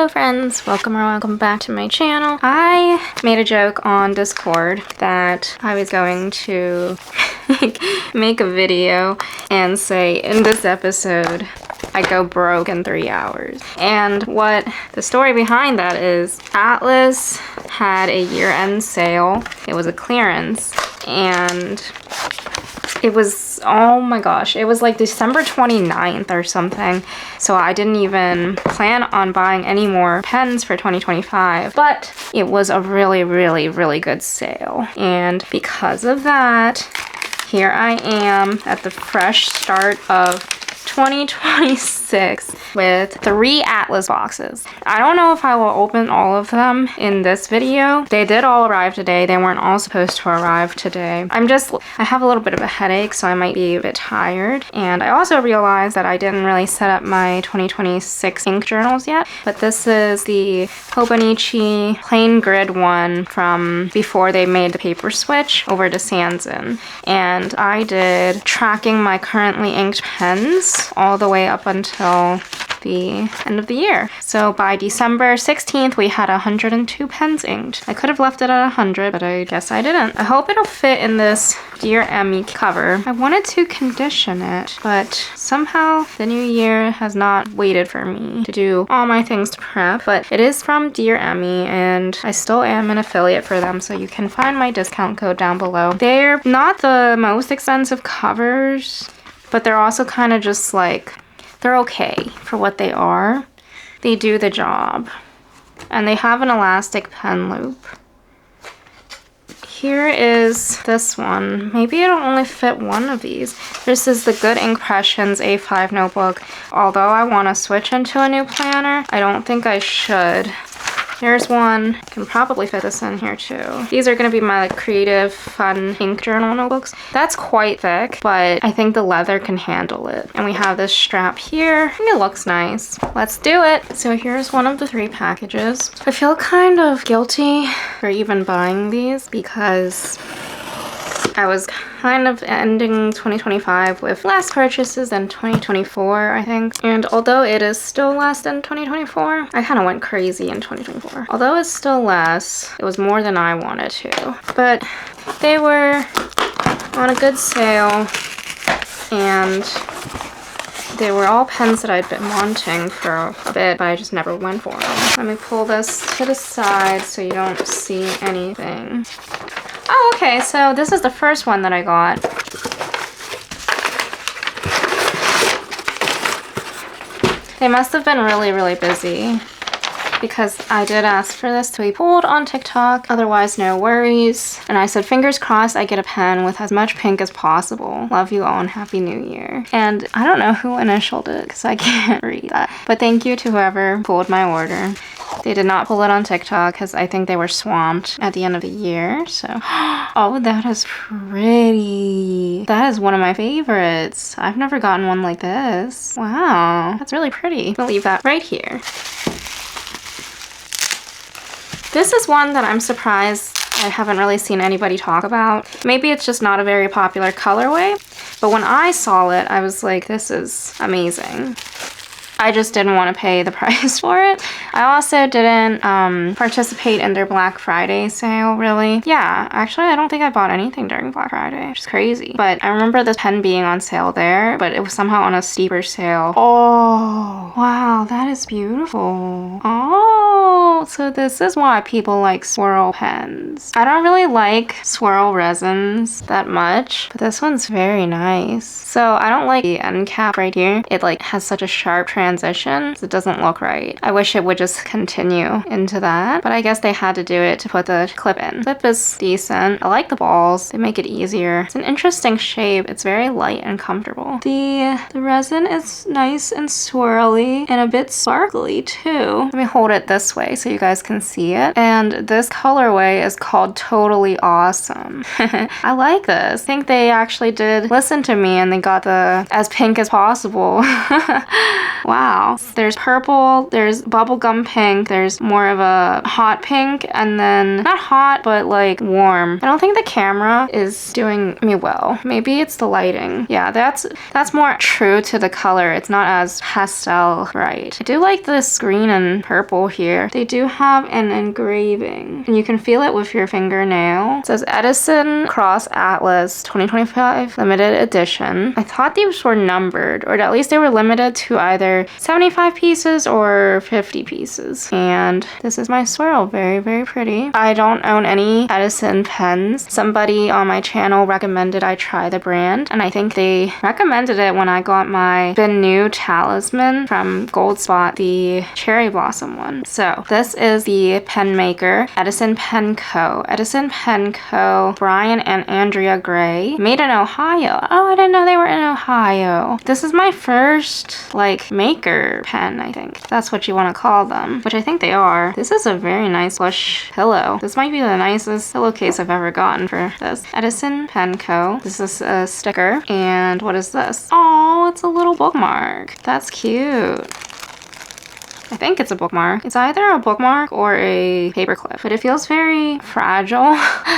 Hello friends, welcome back to my channel. I made a joke on Discord that I was going to make a video and say in this episode I go broke in 3 hours. And what the story behind that is, Atlas had a year-end sale. It was a clearance and it was, oh my gosh, it was like December 29th or something. So I didn't even plan on buying any more pens for 2025, but it was a really good sale. And because of that, here I am at the fresh start of 2026 with 3 Atlas boxes. I don't know if I will open all of them in this video. They did all arrive today. They weren't all supposed to arrive today. I have a little bit of a headache, so I might be a bit tired. And I also realized that I didn't really set up my 2026 ink journals yet, but this is the Hobonichi plain grid one from before they made the paper switch over to Sanzen. And I did tracking my currently inked pens all the way up until the end of the year. So by December 16th, we had 102 pens inked. I could have left it at 100, but I guess I didn't. I hope it'll fit in this Dear Emmy cover. I wanted to condition it, but somehow the new year has not waited for me to do all my things to prep. But it is from Dear Emmy, and I still am an affiliate for them, so you can find my discount code down below. They're not the most expensive covers, but they're also kind of just like, they're okay for what they are. They do the job. And they have an elastic pen loop. Here is this one. Maybe it'll only fit one of these. This is the Good Inkpressions A5 notebook. Although I want to switch into a new planner, I don't think I should. Here's one. I can probably fit this in here too. These are going to be my creative, fun ink journal notebooks. That's quite thick, but I think the leather can handle it. And we have this strap here. I think it looks nice. Let's do it. So here's one of the 3 packages. I feel kind of guilty for even buying these because I was kind of ending 2025 with less purchases than 2024, I think. And although it is still less than 2024, I kind of went crazy in 2024. Although it's still less, it was more than I wanted to. But they were on a good sale, and they were all pens that I'd been wanting for a bit, but I just never went for them. Let me pull this to the side so you don't see anything. Oh, okay, so this is the first one that I got. They must have been really busy because I did ask for this to be pulled on TikTok, otherwise no worries. And I said, fingers crossed I get a pen with as much pink as possible. Love you all and Happy New Year. And I don't know who initialed it because I can't read that. But thank you to whoever pulled my order. They did not pull it on TikTok because I think they were swamped at the end of the year, so. Oh, that is pretty. That is one of my favorites. I've never gotten one like this. Wow, that's really pretty. I'll leave that right here. This is one that I'm surprised I haven't really seen anybody talk about. Maybe it's just not a very popular colorway, but when I saw it, I was like, this is amazing. I just didn't want to pay the price for it. I also didn't participate in their Black Friday sale, really. Yeah, actually, I don't think I bought anything during Black Friday, which is crazy. But I remember this pen being on sale there, but it was somehow on a steeper sale. Oh, wow, that is beautiful. Oh, so this is why people like swirl pens. I don't really like swirl resins that much, but this one's very nice. So I don't like the end cap right here. It like has such a sharp transition. It doesn't look right. I wish it would just continue into that, but I guess they had to do it to put the clip in. Clip is decent. I like the balls. They make it easier. It's an interesting shape. It's very light and comfortable. The resin is nice and swirly and a bit sparkly too. Let me hold it this way so you guys can see it. And this colorway is called Totally Awesome. I like this. I think they actually did listen to me and they got the as pink as possible. Wow. There's purple, there's bubblegum pink, there's more of a hot pink, and then not hot, but like warm. I don't think the camera is doing me well. Maybe it's the lighting. Yeah, that's more true to the color. It's not as pastel bright. I do like this green and purple here. They do have an engraving, and you can feel it with your fingernail. It says Edison Cross Atlas 2025 limited edition. I thought these were numbered, or at least they were limited to either 75 pieces or 50 pieces. And this is my swirl. Very, very pretty. I don't own any Edison pens. Somebody on my channel recommended I try the brand, and I think they recommended it when I got my new talisman from Gold Spot, the cherry blossom one. So this is the pen maker, Edison Pen Co. Edison Pen Co. Brian and Andrea Gray, made in Ohio. Oh, I didn't know they were in Ohio. This is my first like maker pen, I think. That's what you want to call them, which I think they are. This is a very nice plush pillow. This might be the nicest pillowcase I've ever gotten for this. Edison Pen Co. This is a sticker. And what is this? Oh, it's a little bookmark. That's cute. I think it's a bookmark. It's either a bookmark or a paperclip, but it feels very fragile.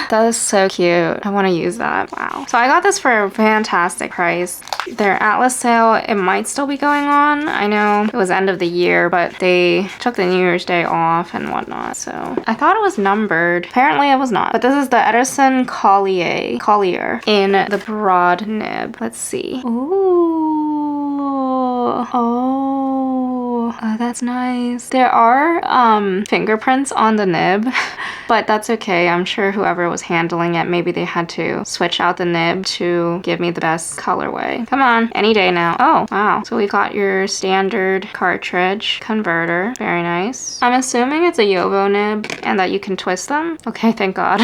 That is so cute. I want to use that. Wow. So I got this for a fantastic price. Their Atlas sale, it might still be going on. I know it was end of the year, but they took the New Year's Day off and whatnot. So I thought it was numbered. Apparently it was not. But this is the Edison Collier in the broad nib. Let's see. Ooh. Oh, that's nice. There are fingerprints on the nib, but that's okay. I'm sure whoever was handling it, maybe they had to switch out the nib to give me the best colorway. Come on, any day now. Oh, wow. So we got your standard cartridge converter. Very nice. I'm assuming it's a Yovo nib and that you can twist them. Okay, thank God.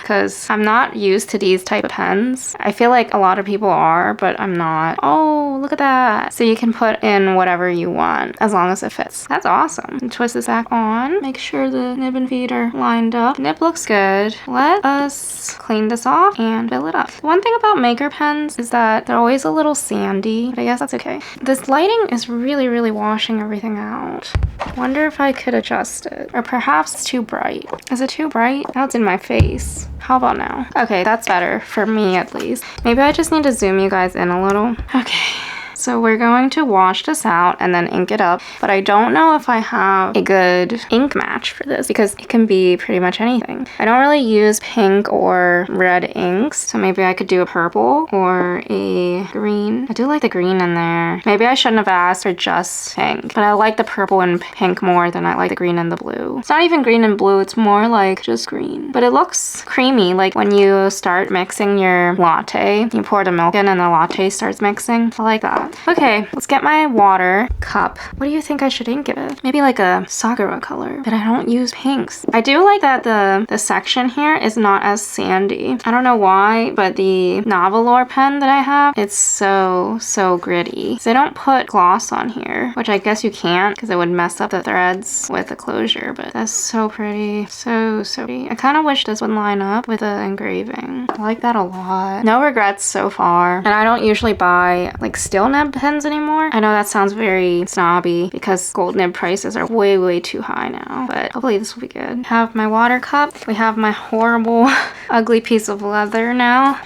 Because I'm not used to these type of pens. I feel like a lot of people are, but I'm not. Oh, look at that. So you can put in whatever you want as long as it fits. That's awesome. And twist this back on. Make sure the nib and feet are lined up. Nib looks good. Let us clean this off and fill it up. One thing about maker pens is that they're always a little sandy, but I guess that's okay. This lighting is really, really washing everything out. Wonder if I could adjust it. Or perhaps it's too bright. Is it too bright? Now it's in my face. How about now? Okay, that's better for me at least. Maybe I just need to zoom you guys in a little. Okay. So we're going to wash this out and then ink it up, but I don't know if I have a good ink match for this because it can be pretty much anything. I don't really use pink or red inks, so maybe I could do a purple or a green. I do like the green in there. Maybe I shouldn't have asked for just pink, but I like the purple and pink more than I like the green and the blue. It's not even green and blue, it's more like just green, but it looks creamy. Like when you start mixing your latte, you pour the milk in and the latte starts mixing. I like that. Okay, let's get my water cup. What do you think I should ink it with? Maybe like a Sakura color, but I don't use pinks. I do like that the section here is not as sandy. I don't know why, but the Novelore pen that I have, it's so gritty. So they don't put gloss on here, which I guess you can't because it would mess up the threads with the closure, but that's so pretty. So pretty. I kind of wish this would line up with the engraving. I like that a lot. No regrets so far. And I don't usually buy like steel nib pens anymore. I know that sounds very snobby because gold nib prices are way too high now, but hopefully this will be good. I have my water cup. We have my horrible ugly piece of leather now.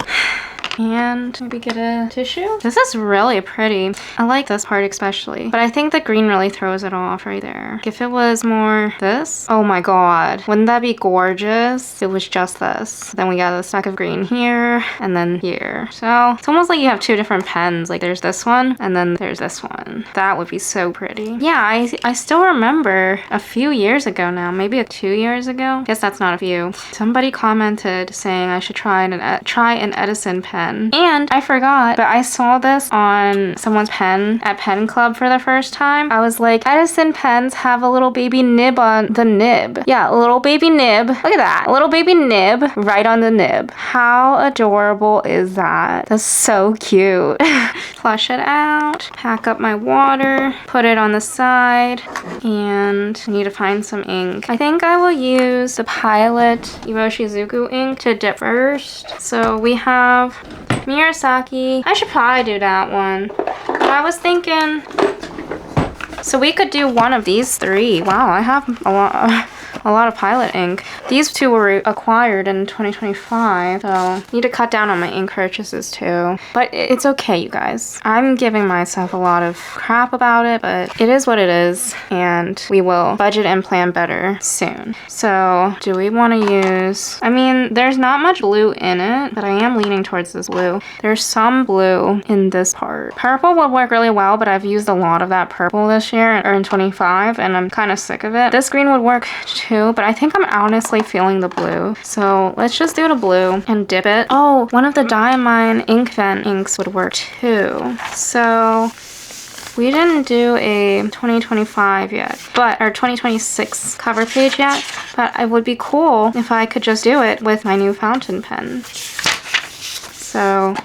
And maybe get a tissue. This is really pretty. I like this part especially, but I think the green really throws it off right there. If it was more this, oh my god, wouldn't that be gorgeous? It was just this. Then we got a speck of green here and then here. So it's almost like you have two different pens. Like there's this one and then there's this one. That would be so pretty. Yeah, I still remember a few years ago now, maybe 2 years ago. Guess that's not a few. Somebody commented saying I should try an Edison pen. pen. And I forgot, but I saw this on someone's pen at Pen Club for the first time. I was like, Edison pens have a little baby nib on the nib. Yeah, a little baby nib. Look at that. A little baby nib right on the nib. How adorable is that? That's so cute. Flush it out. Pack up my water. Put it on the side. And I need to find some ink. I think I will use the Pilot Iroshizuku ink to dip first. So we have Murasaki. I should probably do that one. But I was thinking, so we could do one of these three. Wow, I have a lot of Pilot ink. These two were acquired in 2025, so I need to cut down on my ink purchases too. But it's okay, you guys. I'm giving myself a lot of crap about it, but it is what it is, and we will budget and plan better soon. So, do we want to use... I mean, there's not much blue in it, but I am leaning towards this blue. There's some blue in this part. Purple would work really well, but I've used a lot of that purple this year, or in 25, and I'm kind of sick of it. This green would work too, but I think I'm honestly feeling the blue. So let's just do the blue and dip it. Oh, one of the Diamine Inkvent inks would work too. So we didn't do a 2025 yet, but our 2026 cover page yet, but it would be cool if I could just do it with my new fountain pen. So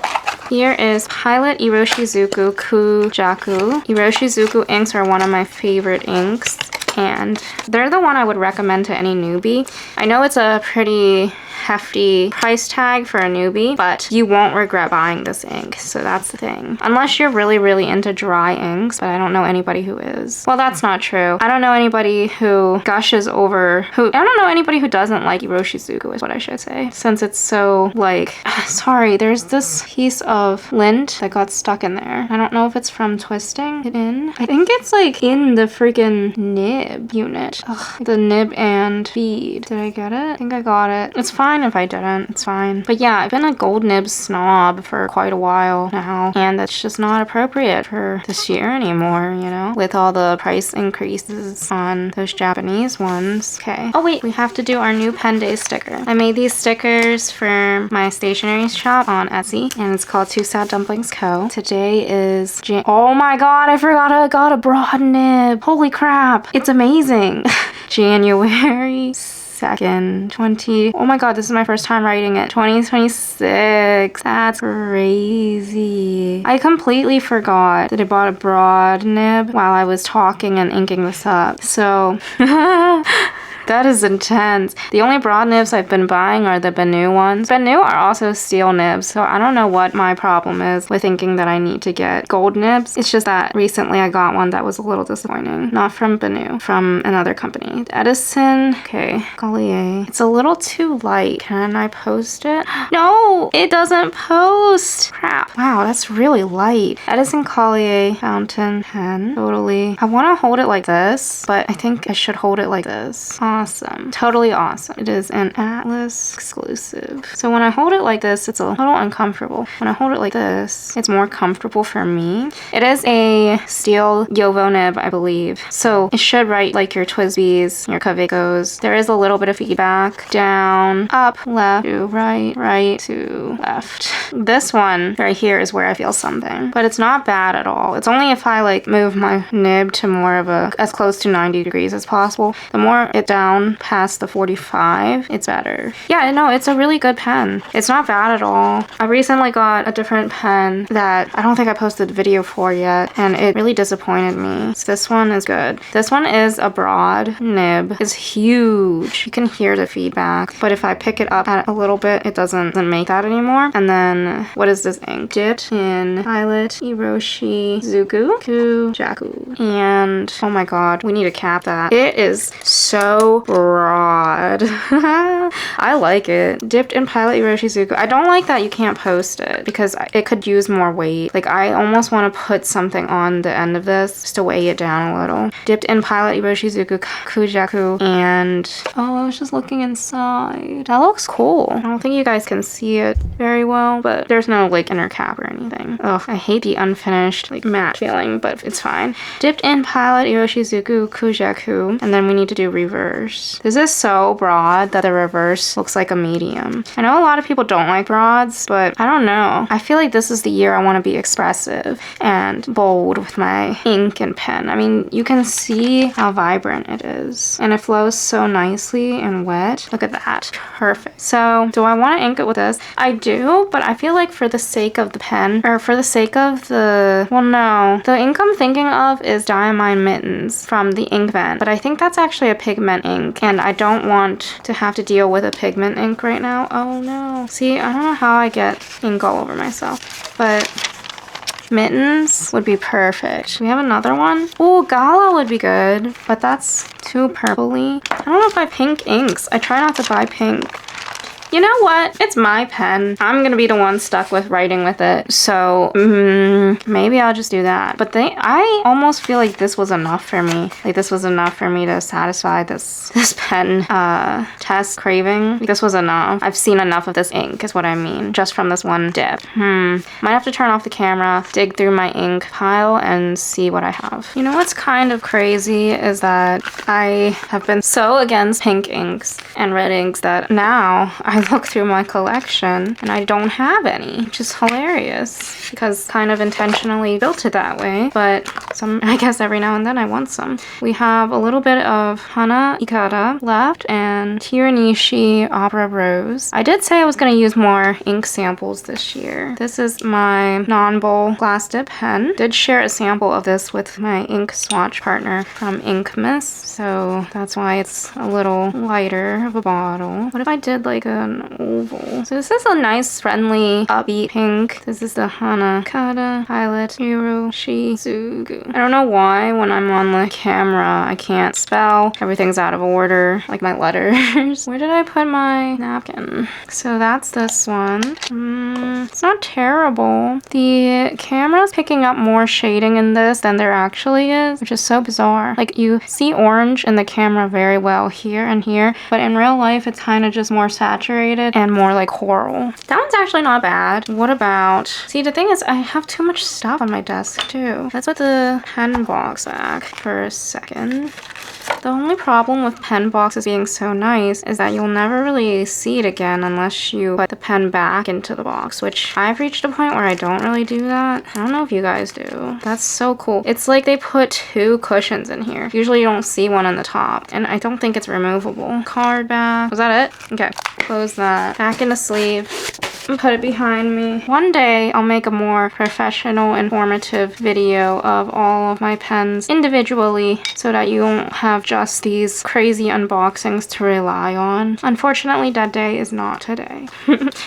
here is Pilot Iroshizuku Kujaku. Iroshizuku inks are one of my favorite inks, and they're the one I would recommend to any newbie. I know it's a pretty hefty price tag for a newbie, but you won't regret buying this ink, so that's the thing. Unless you're really, really into dry inks, but I don't know anybody who is. Well, that's not true. I don't know anybody who gushes over, I don't know anybody who doesn't like Iroshizuku is what I should say, since it's so, like, sorry, there's this piece of lint that got stuck in there. I don't know if it's from twisting it in. I think it's, like, in the freaking nib unit. Ugh, the nib and bead. Did I get it? I think I got it. It's fine if I didn't. It's fine. But yeah, I've been a gold nib snob for quite a while now, and that's just not appropriate for this year anymore, you know, with all the price increases on those Japanese ones. Okay. Oh wait, we have to do our new pen day sticker. I made these stickers for my stationery shop on Etsy, and it's called Two Sad Dumplings Co. Today is oh my god, I forgot I got a broad nib. Holy crap. It's amazing. January 2nd, oh my god, this is my first time writing it. 2026. That's crazy. I completely forgot that I bought a broad nib while I was talking and inking this up. So that is intense. The only broad nibs I've been buying are the Benu ones. Benu are also steel nibs, so I don't know what my problem is with thinking that I need to get gold nibs. It's just that recently I got one that was a little disappointing. Not from Benu, from another company. Edison, okay, Collier. It's a little too light. Can I post it? No, it doesn't post. Crap. Wow, that's really light. Edison Collier fountain pen. Totally. I want to hold it like this, but I think I should hold it like this. Awesome. Totally awesome. It is an Atlas exclusive. So when I hold it like this, it's a little uncomfortable. When I hold it like this, it's more comfortable for me. It is a steel Yovo nib, I believe. So it should write like your Twisbys, your Kavekos. There is a little bit of feedback. Down, up, left, to right, right, to left. This one right here is where I feel something. But it's not bad at all. It's only if I like move my nib to more of a, as close to 90 degrees as possible. The more it down past the 45, it's better. Yeah, no, it's a really good pen. It's not bad at all. I recently got a different pen that I don't think I posted a video for yet, and it really disappointed me. So this one is good. This one is a broad nib. It's huge. You can hear the feedback, but if I pick it up a little bit, it doesn't make that anymore. And then, what is this ink? Dipped in Pilot Iroshizuku Kujaku. And, oh my god, we need to cap that. It is so broad. I like it. Dipped in Pilot Iroshizuku. I don't like that you can't post it because it could use more weight. Like, I almost want to put something on the end of this just to weigh it down a little. Dipped in Pilot Iroshizuku Kujaku, and oh, I was just looking inside. That looks cool. I don't think you guys can see it very well, but there's no like inner cap or anything. Ugh, I hate the unfinished like matte feeling, but it's fine. Dipped in Pilot Iroshizuku Kujaku, and then we need to do reverse. reverse. This is so broad that the reverse looks like a medium. I know a lot of people don't like broads, but I don't know. I feel like this is the year I want to be expressive and bold with my ink and pen. I mean, you can see how vibrant it is, and it flows so nicely and wet. Look at that. Perfect. So do I want to ink it with this? I do, but I feel like for the sake of the pen, or for the sake of the, well, no, the ink I'm thinking of is Diamine Mittens from the ink vent, but I think that's actually a pigment ink, and I don't want to have to deal with a pigment ink right now. Oh no. See, I don't know how I get ink all over myself, but Mittens would be perfect. We have another one. Oh, Gala would be good, but that's too purpley. I don't know if I have pink inks. I try not to buy pink. You know what? It's my pen. I'm gonna be the one stuck with writing with it. So maybe I'll just do that. But I almost feel like this was enough for me. Like this was enough for me to satisfy this pen test craving. This was enough. I've seen enough of this ink is what I mean. Just from this one dip. Might have to turn off the camera, dig through my ink pile, and see what I have. You know what's kind of crazy is that I have been so against pink inks and red inks that now I look through my collection and I don't have any, which is hilarious because kind of intentionally built it that way, but I guess every now and then I want some. We have a little bit of Hana Ikata left and Tiranishi Opera Rose. I did say I was going to use more ink samples this year. This is my non-bowl glass dip pen. Did share a sample of this with my ink swatch partner from Inkmas, so that's why it's a little lighter of a bottle. What if I did like an oval? So this is a nice, friendly, upbeat pink. This is the Hana Ikata Pilot Hiroshi Sugu. I don't know why when I'm on the camera I can't spell. Everything's out of order, like my letters. Where did I put my napkin? So that's this one. It's not terrible. The camera's picking up more shading in this than there actually is, which is so bizarre. Like you see orange in the camera very well here and here, but in real life it's kind of just more saturated and more like coral. That one's actually not bad. What about, see, the thing is I have too much stuff on my desk too. Let's put the pen box back for a second. The only problem with pen boxes being so nice is that you'll never really see it again unless you put the pen back into the box, which I've reached a point where I don't really do that. I don't know if you guys do. That's so cool. It's like they put 2 cushions in here. Usually you don't see one on the top, and I don't think it's removable. Card back. Was that it? Okay. Close that. Back in the sleeve. And put it behind me. One day I'll make a more professional, informative video of all of my pens individually so that you won't have just these crazy unboxings to rely on. Unfortunately, that day is not today.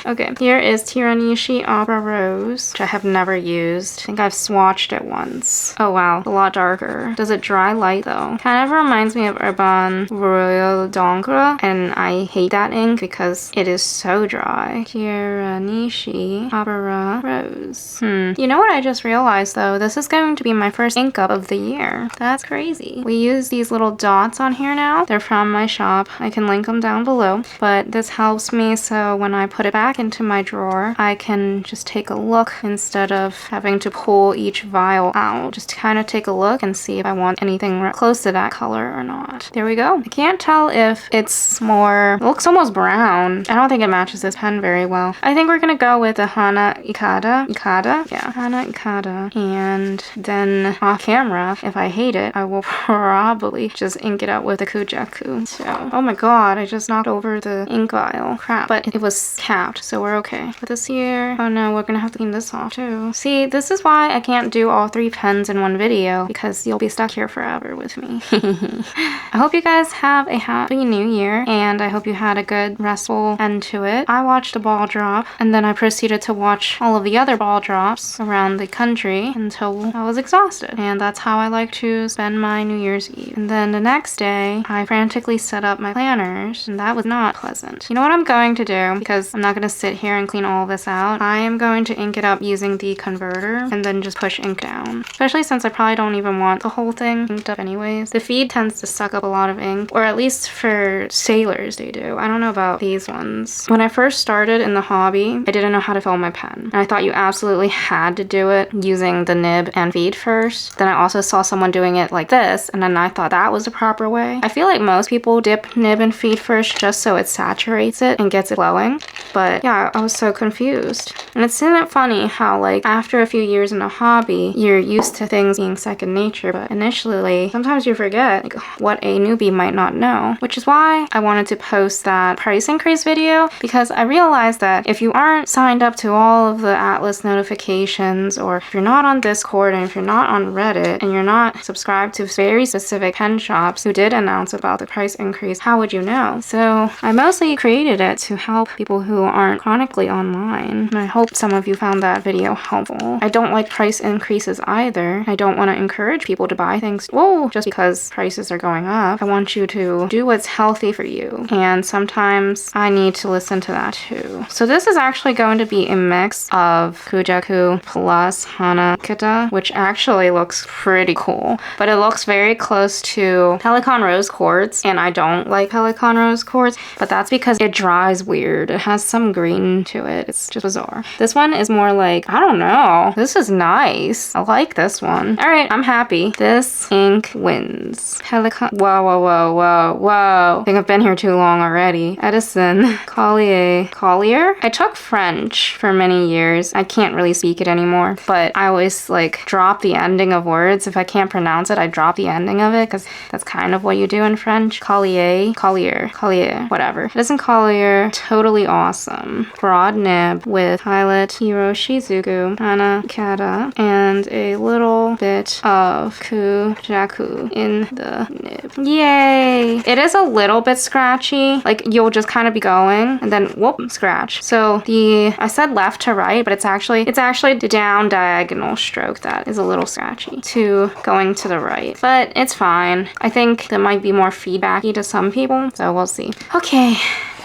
Okay, here is Tiranishi Opera Rose, which I have never used. I think I've swatched it once. Oh wow, a lot darker. Does it dry light though? Kind of reminds me of Urban Royal d'Encre, and I hate that ink because it is so dry. Tiranishi Opera Rose. You know what I just realized though? This is going to be my first ink up of the year. That's crazy. We use these little dots on here now. They're from my shop. I can link them down below, but this helps me so when I put it back into my drawer, I can just take a look instead of having to pull each vial out. Just kind of take a look and see if I want anything close to that color or not. There we go. I can't tell if it's more, it looks almost brown. I don't think it matches this pen very well. I think we're gonna go with the Hana Ikata. Yeah, Hana Ikata. And then off camera, if I hate it, I will probably just ink it up with a Kujaku. So, oh my god, I just knocked over the ink vial. Crap. But it was capped, so we're okay. Put this here. Oh no, we're gonna have to clean this off too. See, this is why I can't do all 3 pens in one video, because you'll be stuck here forever with me. I hope you guys have a happy new year, and I hope you had a good restful end to it. I watched a ball drop, and then I proceeded to watch all of the other ball drops around the country until I was exhausted. And that's how I like to spend my New Year's Eve. And then the next day, I frantically set up my planners, and that was not pleasant. You know what I'm going to do, because I'm not going to sit here and clean all of this out. I am going to ink it up using the converter, and then just push ink down. Especially since I probably don't even want the whole thing inked up anyways. The feed tends to suck up a lot of ink, or at least for sailors they do. I don't know about these ones. When I first started in the hobby, I didn't know how to fill my pen. And I thought you absolutely had to do it using the nib and feed first. Then I also saw someone doing it like this, and then I thought that was a proper way. I feel like most people dip nib and feed first just so it saturates it and gets it flowing. But yeah, I was so confused. And isn't it funny how like after a few years in a hobby, you're used to things being second nature, but initially sometimes you forget like what a newbie might not know, which is why I wanted to post that price increase video, because I realized that if you aren't signed up to all of the Atlas notifications, or if you're not on Discord and if you're not on Reddit and you're not subscribed to very specific pen shops who did announce about the price increase, how would you know? So I mostly created it to help people who aren't chronically online, and I hope some of you found that video helpful. I don't like price increases either. I don't want to encourage people to buy things, whoa, just because prices are going up. I want you to do what's healthy for you, and sometimes I need to listen to that too. So this is actually going to be a mix of Kujaku plus Hanakata, which actually looks pretty cool, but it looks very close to Pelican Rose quartz, and I don't like Pelican Rose quartz, but that's because it dries weird. It has some green to it. It's just bizarre. This one is more like, I don't know. This is nice. I like this one. All right, I'm happy. This ink wins. Pelican, whoa, whoa, whoa, whoa, whoa. I think I've been here too long already. Edison Collier? I took French for many years. I can't really speak it anymore, but I always like drop the ending of words. If I can't pronounce it, I drop the ending of it because that's kind of what you do in French. Collier, whatever. Edison Collier Totally Awesome. Broad nib with Pilot, Hiroshizuku, Hanakata, and a little bit of Kujaku in the nib. Yay! It is a little bit scratchy. Like you'll just kind of be going and then whoop, scratch. So I said left to right, but it's actually the down diagonal stroke that is a little scratchy to going to the right. But it's fine. I think that might be more feedbacky to some people, so we'll see. Okay.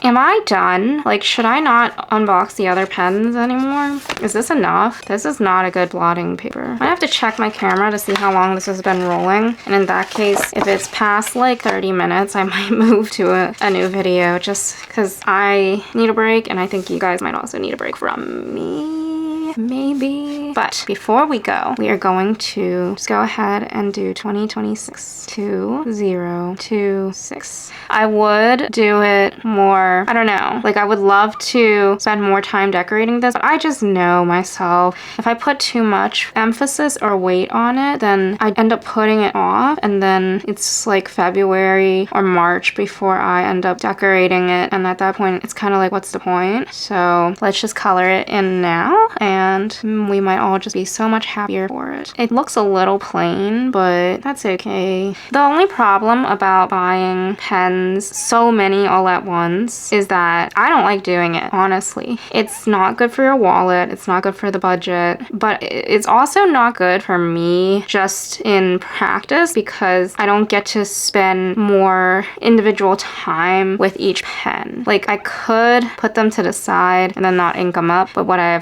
Am I done? Like, should I not unbox the other pens anymore? Is this enough? This is not a good blotting paper. I have to check my camera to see how long this has been rolling. And in that case, if it's past like 30 minutes, I might move to a new video just because I need a break, and I think you guys might also need a break from me. Maybe. But before we go, we are going to just go ahead and do 2026 2026. I would do it more, I don't know, like I would love to spend more time decorating this, but I just know myself, if I put too much emphasis or weight on it, then I end up putting it off, and then it's like February or March before I end up decorating it, and at that point it's kind of like, what's the point? So let's just color it in now, and we might all just be so much happier for it. It looks a little plain, but that's okay. The only problem about buying pens, so many all at once, is that I don't like doing it, honestly. It's not good for your wallet, it's not good for the budget, but it's also not good for me just in practice because I don't get to spend more individual time with each pen. Like, I could put them to the side and then not ink them up, but what I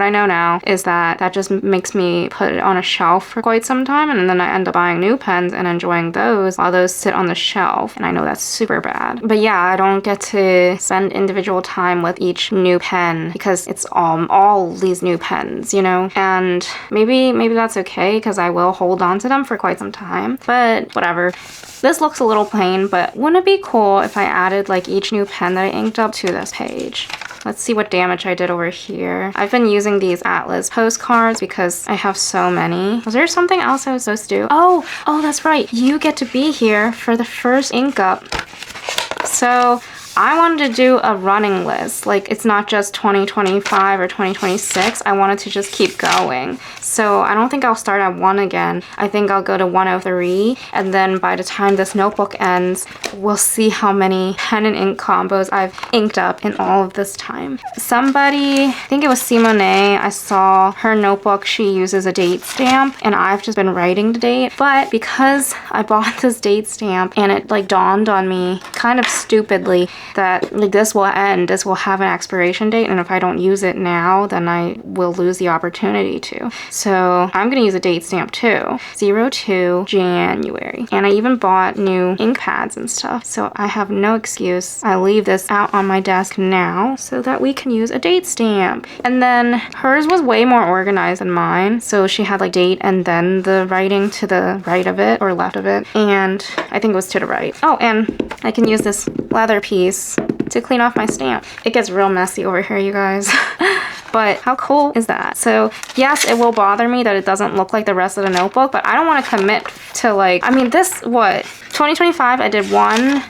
know now is that just makes me put it on a shelf for quite some time, and then I end up buying new pens and enjoying those while those sit on the shelf, and I know that's super bad. But yeah, I don't get to spend individual time with each new pen because it's all these new pens, you know? And maybe that's okay because I will hold on to them for quite some time, but whatever. This looks a little plain, but wouldn't it be cool if I added like each new pen that I inked up to this page? Let's see what damage I did over here. I've been using these Atlas postcards because I have so many. Was there something else I was supposed to do? Oh, that's right. You get to be here for the first ink up. So I wanted to do a running list. Like, it's not just 2025 or 2026. I wanted to just keep going. So I don't think I'll start at 1 again. I think I'll go to 103. And then by the time this notebook ends, we'll see how many pen and ink combos I've inked up in all of this time. Somebody, I think it was Simone, I saw her notebook, she uses a date stamp, and I've just been writing the date. But because I bought this date stamp and it like dawned on me kind of stupidly that like this will end, this will have an expiration date, and if I don't use it now, then I will lose the opportunity to. So I'm gonna use a date stamp too. 02 January. And I even bought new ink pads and stuff, so I have no excuse. I leave this out on my desk now so that we can use a date stamp. And then hers was way more organized than mine, so she had like date and then the writing to the right of it or left of it, and I think it was to the right. Oh, and I can use this leather piece to clean off my stamp. It gets real messy over here, you guys. But how cool is that? So yes, it will bother me that it doesn't look like the rest of the notebook, but I don't want to commit to like, I mean, this, what? 2025, I did 1,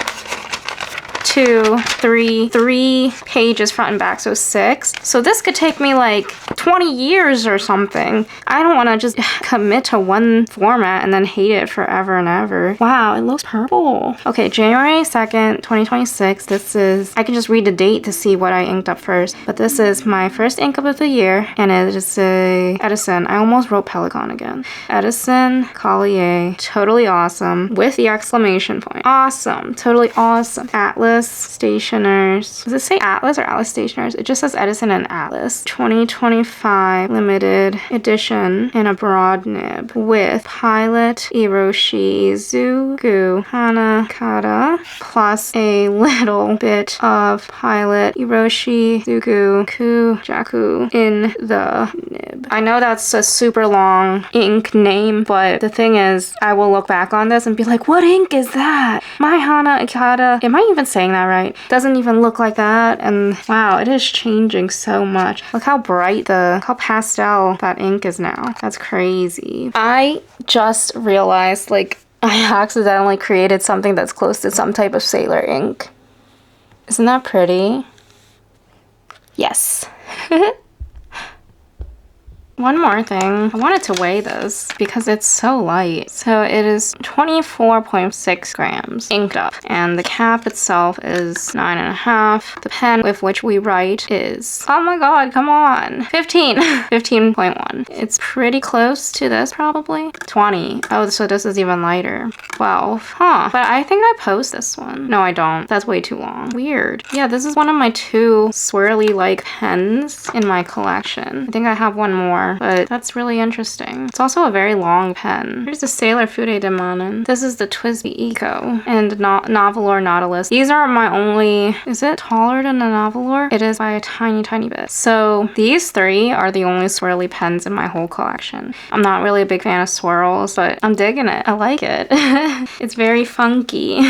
2, 3 pages front and back, so 6. So this could take me like 20 years or something. I don't want to just commit to one format and then hate it forever and ever. Wow, it looks purple. Okay, January 2nd, 2026. This is, I can just read the date to see what I inked up first, but this is my first ink up of the year, and it is a Edison. I almost wrote Pelican again. Edison Collier Totally Awesome with the exclamation point. Awesome, totally awesome. Atlas Stationers. Does it say Atlas or Atlas Stationers? It just says Edison and Atlas. 2025 limited edition in a broad nib with Pilot Iroshi Zugu Hanakata plus a little bit of Pilot Iroshi Zugu Kujaku in the nib. I know that's a super long ink name, but the thing is, I will look back on this and be like, what ink is that? My Hana Ikata. Am I even saying that right? Doesn't even look like that, and wow, it is changing so much. Look how bright how pastel that ink is now. That's crazy. I just realized like I accidentally created something that's close to some type of sailor ink. Isn't that pretty? Yes. One more thing, I wanted to weigh this because it's so light. So it is 24.6 grams inked up, and the cap itself is 9.5. The pen with which we write is, oh my god, come on, 15.1. It's pretty close to this, probably 20. Oh, so this is even lighter. 12, huh? But I think I post this one. No, I don't. That's way too long. Weird. Yeah, this is one of my 2 swirly like pens in my collection. I think I have one more, but that's really interesting. It's also a very long pen. Here's the Sailor Fude de Manon. This is the Twisby Eco and Novelor Nautilus. These are my only, is it taller than the Novelor? It is by a tiny bit. So these 3 are the only swirly pens in my whole collection. I'm not really a big fan of swirls, but I'm digging it. I like it. It's very funky.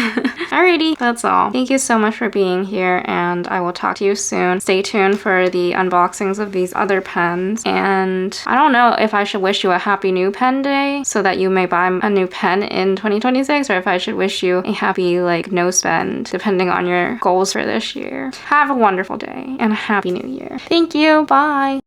Alrighty, that's all. Thank you so much for being here, and I will talk to you soon. Stay tuned for the unboxings of these other pens, and I don't know if I should wish you a happy new pen day so that you may buy a new pen in 2026, or if I should wish you a happy like no spend, depending on your goals for this year. Have a wonderful day and a happy new year. Thank you. Bye.